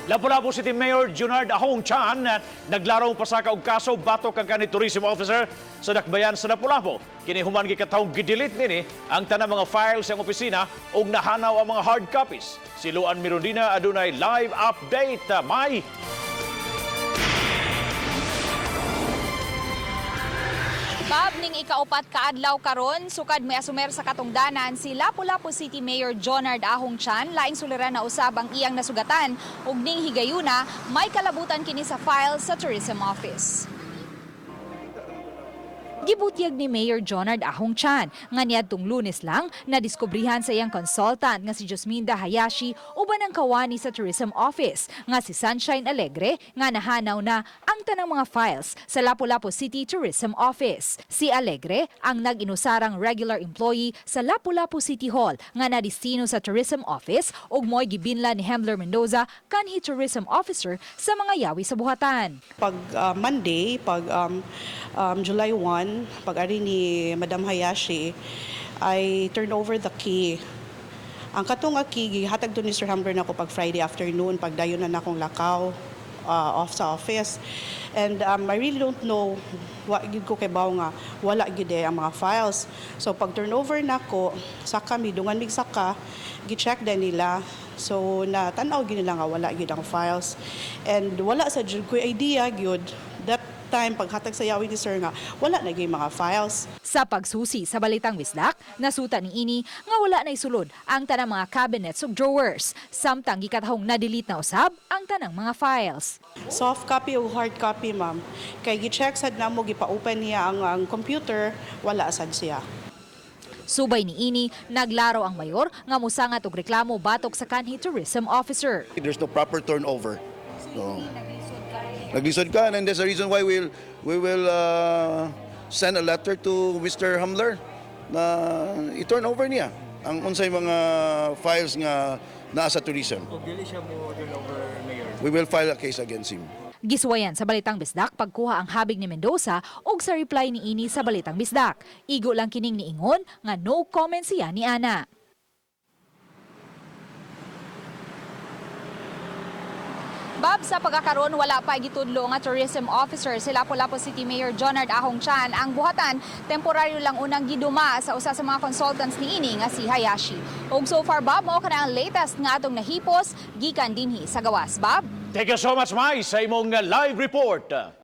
Lapu-Lapu City Mayor Junard Ahong Chan naglarong pasaka og kaso batok kang kanhi tourism officer sa Dakbayan sa Lapu-Lapu. Kini human gikatawong gidelete nini ang tanang mga files sa opisina ug nahanaw ang mga hard copies. Si Luan Mirondina adunay live update. May Bab ning ikaupat kaadlaw karon sukad may asumer sa katungdanan si Lapu-Lapu City Mayor Jonard Ahong Chan laing suliran na usab ang iyang nasugatan ug ning higayuna may kalabutan kini sa file sa Tourism Office. Gibutyag ni Mayor Jonard Ahong Chan nga niadtong Lunes lang nadiskubrihan sa iyang consultant nga si Josminda Hayashi uban ang kawani sa Tourism Office nga si Sunshine Alegre nga nahanaw na ang tanang mga files sa Lapu-Lapu City Tourism Office. Si Alegre ang nag-inusarang regular employee sa Lapu-Lapu City Hall nga nadistino sa Tourism Office ug mo'y gibinla ni Hemler Mendoza kanhi Tourism Officer sa mga yawi sa buhatan. Pag Monday, pag July 1, pag-ari ni Madam Hayashi, I turn over the key. Ang katong key, gihatag doon ni Sir Hamler na ako pag Friday afternoon, pag dayon na akong lakaw off sa office. And I really don't know what gid ko kay baw nga wala gid ang mga files. So pag turnover na ko, saka midungan mig saka, gi-check din nila. So natanaw gid nila nga wala gid ang files. And wala sa jud ko idea gyud that time paghatag sa yawi ni Sir nga wala na gyud mga files. Sa pagsusi sa balitang Wisdak, nasuta ni ini nga wala na isulod ang tanang mga cabinets ug drawers. Samtang gikatahong na-delete na usab ang tanang mga files. Soft copy o hard copy, ma'am. Kay gi-check sad namo gipa-open niya ang computer, wala sad siya. Subay ni ini, naglaro ang mayor nga musangat og reklamo batok sa kanhi tourism officer. There's no proper turnover. So, naglisod ka, and that's the reason why we will send a letter to Mr. Hamler na i-turn over niya ang unsay mga files nga naa sa tourism. Kung dili siya mo turn over, Mayor. We will file a case against him. Giswayan sa Balitang Bisdak pagkuha ang habig ni Mendoza ug sa reply ni ini sa Balitang Bisdak. Igo lang kining niingon nga no comment siya ni ana. Bab, sa pagkakaroon wala pa gitudlo nga tourism officer si Lapu-Lapu City Mayor Jonard Ahong Chan. Ang buhatan temporaryo lang unang giduma sa usa sa mga consultants ni ini nga si Hayashi. Ug so far Bob, mao kana ang latest nga atong nahipos gikan dinhi sa gawas. Bob. Thank you so much, Mai, sa imong live report.